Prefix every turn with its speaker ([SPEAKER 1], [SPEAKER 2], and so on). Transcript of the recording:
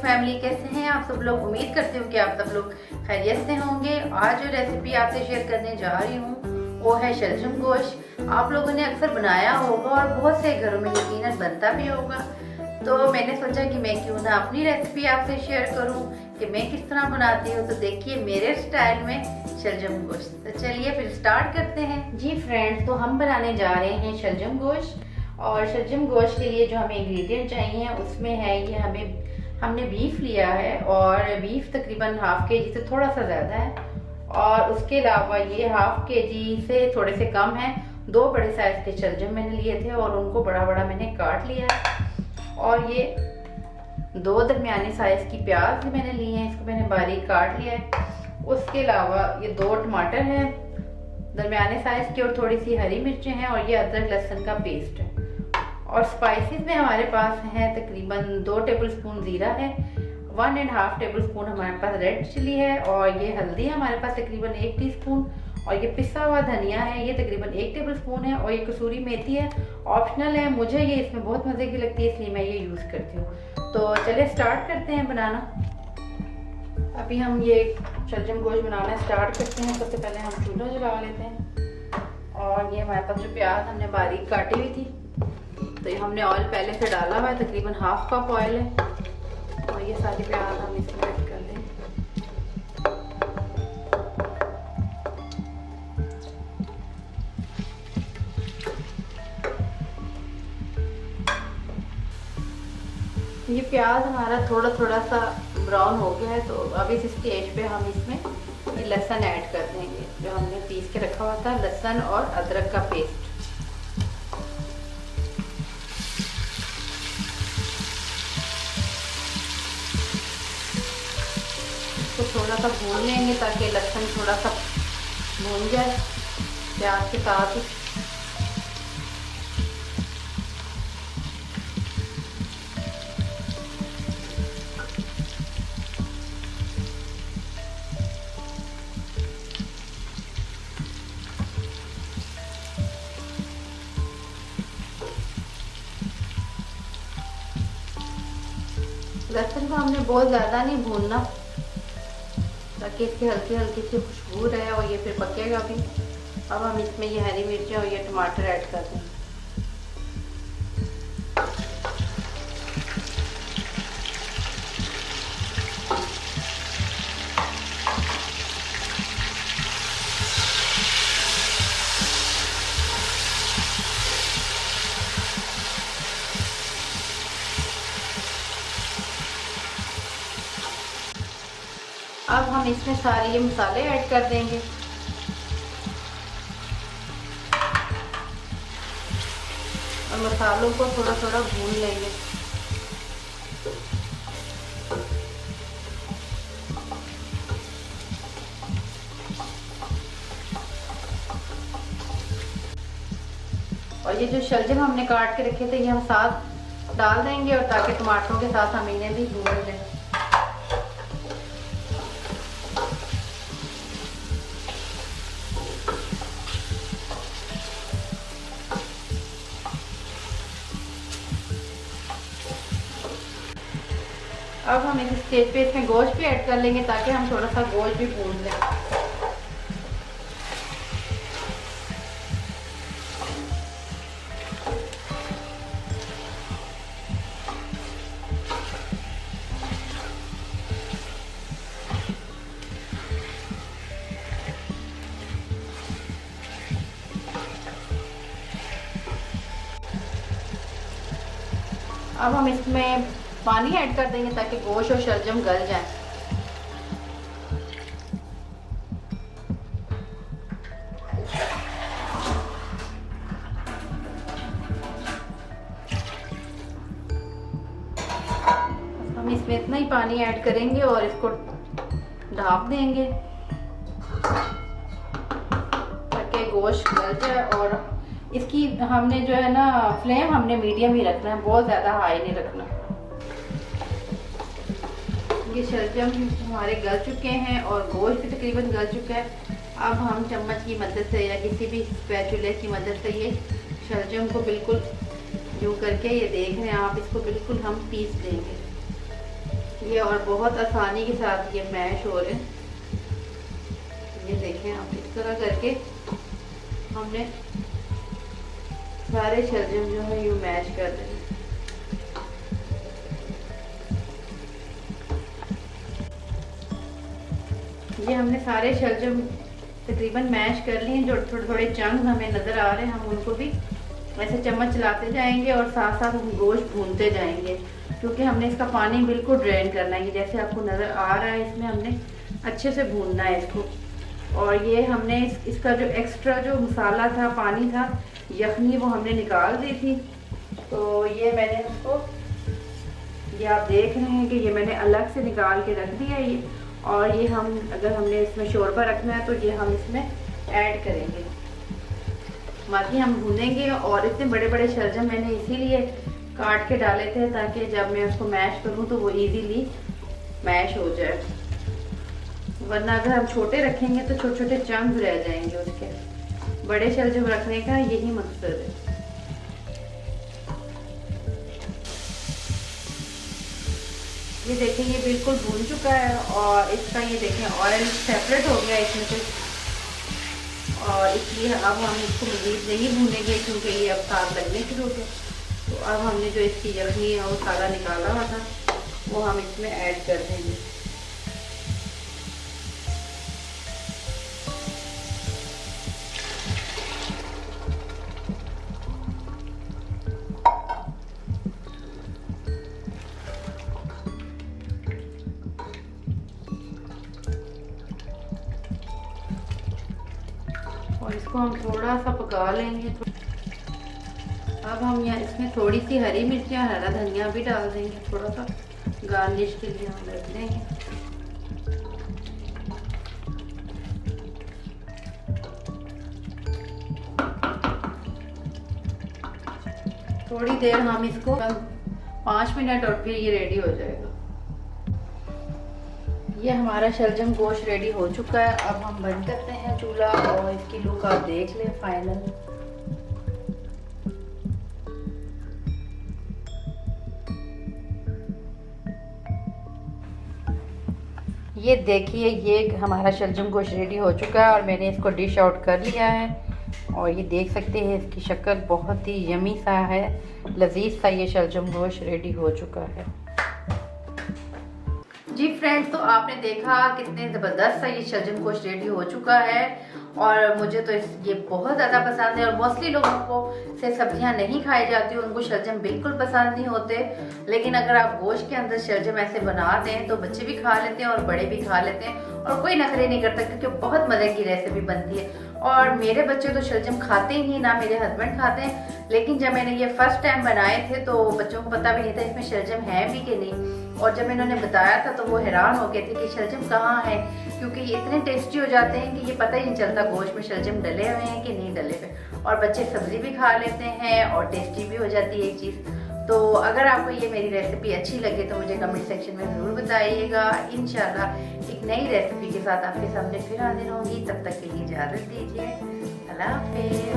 [SPEAKER 1] Family, कैसे हैं आप सब लोग। उम्मीद करती हूँ कि आप सब लोग खैरियत से होंगे। आज जो रेसिपी आपसे शेयर करने जा रही हूँ वो है शलजम गोश्त। आप लोगों ने अक्सर बनाया होगा और बहुत से घरों में यकीनन बनता भी होगा। तो मैंने सोचा कि मैं क्यों ना अपनी रेसिपी आपसे शेयर करूँ कि मैं किस तरह बनाती हूँ। तो देखिए मेरे स्टाइल में शलजम गोश्त। तो चलिए फिर स्टार्ट करते हैं। जी फ्रेंड्स, तो हम बनाने जा रहे हैं शलजम गोश्त। और शलजम गोश्त के लिए जो हमें इंग्रेडिएंट चाहिए उसमें है ये हमने बीफ लिया है और बीफ तकरीबन हाफ के जी से थोड़ा सा ज़्यादा है। और उसके अलावा ये हाफ के जी से थोड़े से कम है। 2 बड़े साइज़ के शलजम मैंने लिए थे और उनको बड़ा बड़ा मैंने काट लिया है। और ये 2 दरमियाने साइज़ की प्याज मैंने ली है, इसको मैंने बारीक काट लिया है। उसके अलावा ये 2 टमाटर हैं दरमियाने साइज़ के और थोड़ी सी हरी मिर्चें हैं और ये अदरक लहसुन का पेस्ट है। और स्पाइसेस में हमारे पास है तकरीबन 2 टेबलस्पून ज़ीरा है, 1.5 टेबलस्पून हमारे पास रेड चिली है और ये हल्दी हमारे पास तकरीबन 1 टीस्पून। और ये पिसा हुआ धनिया है, ये तकरीबन 1 टेबलस्पून है। और ये कसूरी मेथी है, ऑप्शनल है, मुझे ये इसमें बहुत मज़े की लगती है इसलिए मैं ये यूज़ करती हूँ। तो चलिए स्टार्ट करते हैं बनाना। अभी हम ये शलजम गोश्त बनाना स्टार्ट करते हैं। सबसे पहले हम चूल्हा जला लेते हैं। और ये हमारे पास जो प्याज हमने बारीक काटी हुई थी, तो ये हमने ऑयल पहले से डाला हुआ है, तकरीबन हाफ कप ऑयल है। और ये सारी प्याज हम इसमें ऐड कर दें। ये प्याज हमारा थोड़ा थोड़ा सा ब्राउन हो गया है। तो अब इस स्टेज पे हम इसमें ये लहसुन ऐड कर देंगे जो हमने पीस के रखा हुआ था, लहसुन और अदरक का पेस्ट। तो थोड़ा सा भून लेंगे ताकि लहसुन थोड़ा सा भून जाए प्याज के साथ। लहसुन को हमने बहुत ज़्यादा नहीं भूनना ताकि इसकी हल्की हल्की सी खुशबू रहे और ये फिर पकेगा भी। अब हम इसमें ये हरी मिर्चें और ये टमाटर ऐड कर देंगे। अब हम इसमें सारे ये मसाले ऐड कर देंगे। और मसालों को थोड़ा थोड़ा भून लेंगे। और ये जो शलजम हमने काट के रखे थे ये हम साथ डाल देंगे और ताकि टमाटरों के साथ हम इन्हें भी भून लें। अब हम इस स्टेज पे इसमें गोश्त भी ऐड कर लेंगे ताकि हम थोड़ा सा गोश्त भी भून लें। अब हम इसमें पानी ऐड कर देंगे ताकि गोश्त और शलजम गल जाए। हम इसमें इतना ही पानी ऐड करेंगे और इसको ढाँप देंगे ताकि गोश्त गल जाए। और इसकी हमने जो है ना फ्लेम हमने मीडियम ही रखना है, बहुत ज़्यादा हाई नहीं रखना। ये शलजम हमारे गल चुके हैं और गोश्त भी तकरीबन गल चुका है। अब हम चम्मच की मदद से या किसी भी स्पैचुला की मदद से ये शलजम को बिल्कुल यूँ करके, ये देख रहे हैं आप, इसको बिल्कुल हम पीस देंगे ये, और बहुत आसानी के साथ ये मैश हो रहे हैं। ये देखें आप, इस तरह करके हमने सारे शलजम जो है यूँ मैश कर देंगे। ये हमने सारे शलजम तकरीबन मैश कर लिए, जो थोड़े थोड़े चंक हमें नज़र आ रहे हैं हम उनको भी ऐसे चम्मच चलाते जाएंगे और साथ साथ हम गोश्त भूनते जाएंगे, क्योंकि हमने इसका पानी बिल्कुल ड्रेन करना है। जैसे आपको नज़र आ रहा है, इसमें हमने अच्छे से भूनना है इसको। और ये हमने इसका जो एक्स्ट्रा जो मसाला था, पानी था, यखनी, वो हमने निकाल दी थी। तो ये मैंने उसको, ये आप देख रहे हैं कि ये मैंने अलग से निकाल के रख दिया ये। और ये हम, अगर हमने इसमें शोरबा रखना है तो ये हम इसमें ऐड करेंगे, बाकी हम भूनेंगे। और इतने बड़े बड़े शलजम मैंने इसीलिए काट के डाले थे ताकि जब मैं उसको मैश करूं तो वो इजीली मैश हो जाए, वरना अगर हम छोटे रखेंगे तो छोटे छोटे चंक रह जाएंगे उसके। बड़े शलजम रखने का यही मकसद है। ये देखें, ये बिल्कुल भून चुका है और इसका ये देखें ऑयल सेपरेट हो गया इसमें से। और इसलिए अब हम इसको मज़ीद नहीं भूनेंगे क्योंकि ये अब साग लगने शुरू हो गया। तो अब हमने जो इसकी यखनी है वो सारा निकाला हुआ था वो हम इसमें ऐड कर देंगे। और इसको हम थोड़ा सा पका लेंगे। अब हम यहाँ इसमें थोड़ी सी हरी मिर्ची और हरा धनिया भी डाल देंगे, थोड़ा सा गार्निश के लिए हम रख देंगे। थोड़ी देर हम इसको 5 मिनट और फिर ये रेडी हो जाएगा। ये हमारा शलजम गोश्त रेडी हो चुका है। अब हम बंद करते हैं चूल्हा और इसकी लुक आप देख लें फाइनल। ये देखिए, ये हमारा शलजम गोश्त रेडी हो चुका है और मैंने इसको डिश आउट कर लिया है। और ये देख सकते हैं इसकी शक्ल बहुत ही यमी सा है, लजीज सा ये शलजम गोश्त रेडी हो चुका है। जी फ्रेंड्स, तो आपने देखा कितने ज़बरदस्त सा ये शलजम गोश्त रेडी हो चुका है और मुझे तो ये बहुत ज़्यादा पसंद है। और मोस्टली लोगों को से सब्जियां नहीं खाई जाती, उनको शलजम बिल्कुल पसंद नहीं होते। लेकिन अगर आप गोश्त के अंदर शलजम ऐसे बना दें तो बच्चे भी खा लेते हैं और बड़े भी खा लेते हैं और कोई नखरे नहीं करता, क्योंकि बहुत मज़े की रेसिपी बनती है। और मेरे बच्चे तो शलजम खाते ही नहीं, ना मेरे हस्बैंड खाते हैं। लेकिन जब मैंने ये फर्स्ट टाइम बनाए थे तो बच्चों को पता भी नहीं था इसमें शलजम है भी कि नहीं। और जब इन्होंने बताया था तो वो हैरान हो गए थे कि शलजम कहाँ है, क्योंकि ये इतने टेस्टी हो जाते हैं कि ये पता ही नहीं चलता गोश्त में शलजम डले हुए हैं कि नहीं डले हुए। और बच्चे सब्जी भी खा लेते हैं और टेस्टी भी हो जाती है एक चीज़। तो अगर आपको ये मेरी रेसिपी अच्छी लगे तो मुझे कमेंट सेक्शन में ज़रूर बताइएगा। इंशाल्लाह एक नई रेसिपी के साथ आपके सामने फिर हाजिर होंगी। तब तक के लिए इजाज़त दीजिए। अल्लाह हाफ़िज़।